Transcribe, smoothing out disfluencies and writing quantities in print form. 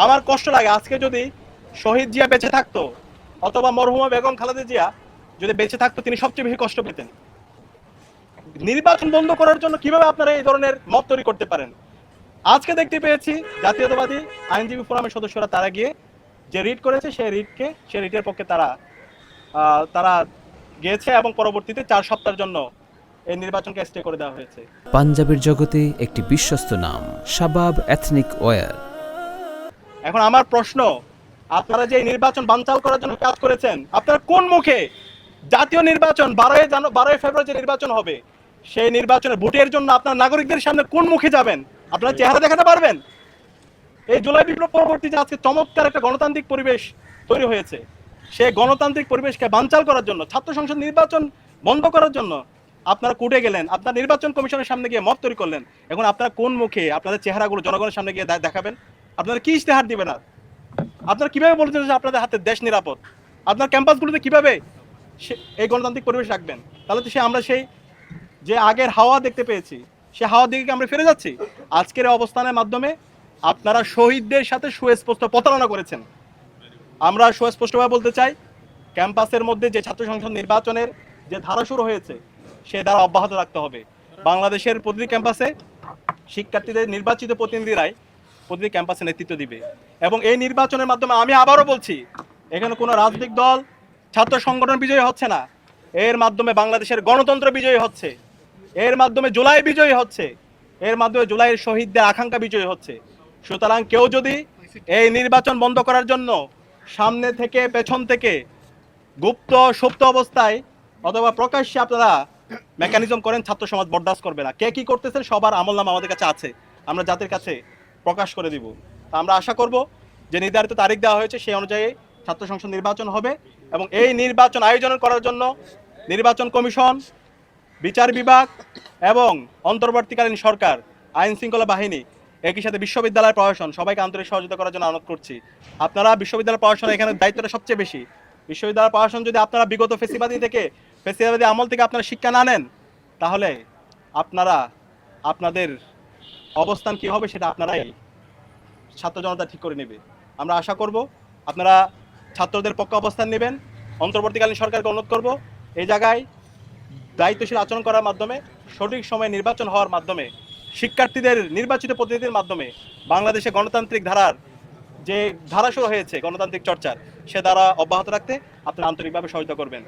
আমার কষ্ট লাগে আজকে যদি শহীদ জিয়া বেঁচে থাকতো অথবা মরহুমা বেগম খালেদা জিয়া যদি বেঁচে থাকতো তিনি সবচেয়ে বেশি কষ্ট পেতেন। নির্বাচন বন্ধ করার জন্য কিভাবে আপনারা এই ধরনের মত তৈরি করতে পারেন? আজকে দেখতে পেয়েছি জাতীয়তাবাদী আইনজীবী ফোরামের সদস্যরা তারা গিয়ে যে রিট করেছে সেই রিটের পক্ষে তারা গিয়েছে এবং পরবর্তীতে 4 সপ্তাহের জন্য এই নির্বাচনকে স্টে করে দেওয়া হয়েছে। পাঞ্জাবের জগতে একটি বিশ্বস্ত নাম শাবাব এথনিক ওয়্যার। এখন আমার প্রশ্ন, আপনারা যে নির্বাচন বানচাল করার জন্য কাজ করেছেন, আপনারা কোন মুখে জাতীয় নির্বাচন 12 ফেব্রুয়ারি যে নির্বাচন হবে সেই নির্বাচনের ভোটের জন্য আপনার নাগরিকদের সামনে কোন মুখে যাবেন? আপনারা চেহারা দেখাতে পারবেন? এই জুলাই বিপ্লব পরবর্তী যে আজকে চমৎকার একটা গণতান্ত্রিক পরিবেশ তৈরি হয়েছে, সেই গণতান্ত্রিক পরিবেশকে বানচাল করার জন্য, ছাত্র সংসদ নির্বাচন বন্ধ করার জন্য আপনারা কোর্টে গেলেন, আপনার নির্বাচন কমিশনের সামনে গিয়ে মত তৈরি করলেন। এখন আপনারা কোন মুখে আপনাদের চেহারাগুলো জনগণের সামনে গিয়ে দেখাবেন? আপনারা কি ইশতেহার দিবেন? আর আপনারা কিভাবে বলছেন যে আপনাদের হাতে দেশ নিরাপদ? আপনার ক্যাম্পাসগুলোতে কিভাবে এই গণতান্ত্রিক পরিবেশ রাখবেন? তাহলে তো আমরা সেই যে আগের হাওয়া দেখতে পেয়েছি সে হাওয়ার দিকে আমরা ফিরে যাচ্ছি। আজকের অবস্থানের মাধ্যমে আপনারা শহীদদের সাথে সুস্পষ্ট প্রতারণা করেছেন। আমরা সুস্পষ্টভাবে বলতে চাই, ক্যাম্পাসের মধ্যে যে ছাত্র সংসদ নির্বাচনের যে ধারা শুরু হয়েছে সে ধারা অব্যাহত রাখতে হবে। বাংলাদেশের প্রতিটি ক্যাম্পাসে শিক্ষার্থীদের নির্বাচিত প্রতিনিধিরাই প্রতিটি ক্যাম্পাসে নেতৃত্ব দিবে এবং এই নির্বাচনের মাধ্যমে আমি আবারও বলছি, এখানে কোনো রাজনৈতিক দল, ছাত্র সংগঠন বিজয়ী হচ্ছে না। এর মাধ্যমে বাংলাদেশের গণতন্ত্র বিজয়ী হচ্ছে, এর মাধ্যমে জুলাই বিজয়ী হচ্ছে, এর মাধ্যমে জুলাইয়ের শহীদদের আকাঙ্ক্ষা বিজয়ী হচ্ছে। সুতরাং কেউ যদি এই নির্বাচন বন্ধ করার জন্য সামনে থেকে পেছন থেকে গুপ্ত সুপ্ত অবস্থায় অথবা প্রকাশ্যে আপনারা মেকানিজম করেন, ছাত্র সমাজ বরদাস্ত করবে না। কে কি করতেছেন সবার আমলনামা আমাদের কাছে আছে, আমরা জাতির কাছে প্রকাশ করে দিব। আমরা আশা করব যে নির্ধারিত তারিখ দেওয়া হয়েছে সেই অনুযায়ী ছাত্র সংসদ নির্বাচন হবে এবং এই নির্বাচন আয়োজন করার জন্য নির্বাচন কমিশন, বিচার বিভাগ এবং অন্তর্বর্তীকালীন সরকার, আইন শৃঙ্খলা বাহিনী, একই সাথে বিশ্ববিদ্যালয় প্রশাসন সবাইকে আন্তরিক সহযোগিতা করার জন্য অনুরোধ করছি। আপনারা বিশ্ববিদ্যালয় প্রশাসন এখানে দায়িত্বটা সবচেয়ে বেশি। বিশ্ববিদ্যালয় প্রশাসন যদি আপনারা বিগত ফেসিবাদী আমল থেকে আপনারা শিক্ষা না নেন, তাহলে আপনাদের অবস্থান কি হবে সেটা আপনারাই ছাত্র জনতা ঠিক করে নেবে। আমরা আশা করব আপনারা ছাত্রদের পক্ষে অবস্থান নেবেন। অন্তর্বর্তীকালীন সরকারকে অনুরোধ করব এই জায়গায় দায়িত্বশীল আচরণ করার মাধ্যমে, সঠিক সময়ে নির্বাচন হওয়ার মাধ্যমে, শিক্ষার্থীদের নির্বাচিত প্রতিনিধির মাধ্যমে বাংলাদেশে গণতান্ত্রিক ধারার যে ধারা শুরু হয়েছে গণতান্ত্রিক চর্চার, সে ধারা অব্যাহত রাখতে আপনারা আন্তরিকভাবে সহযোগিতা করবেন।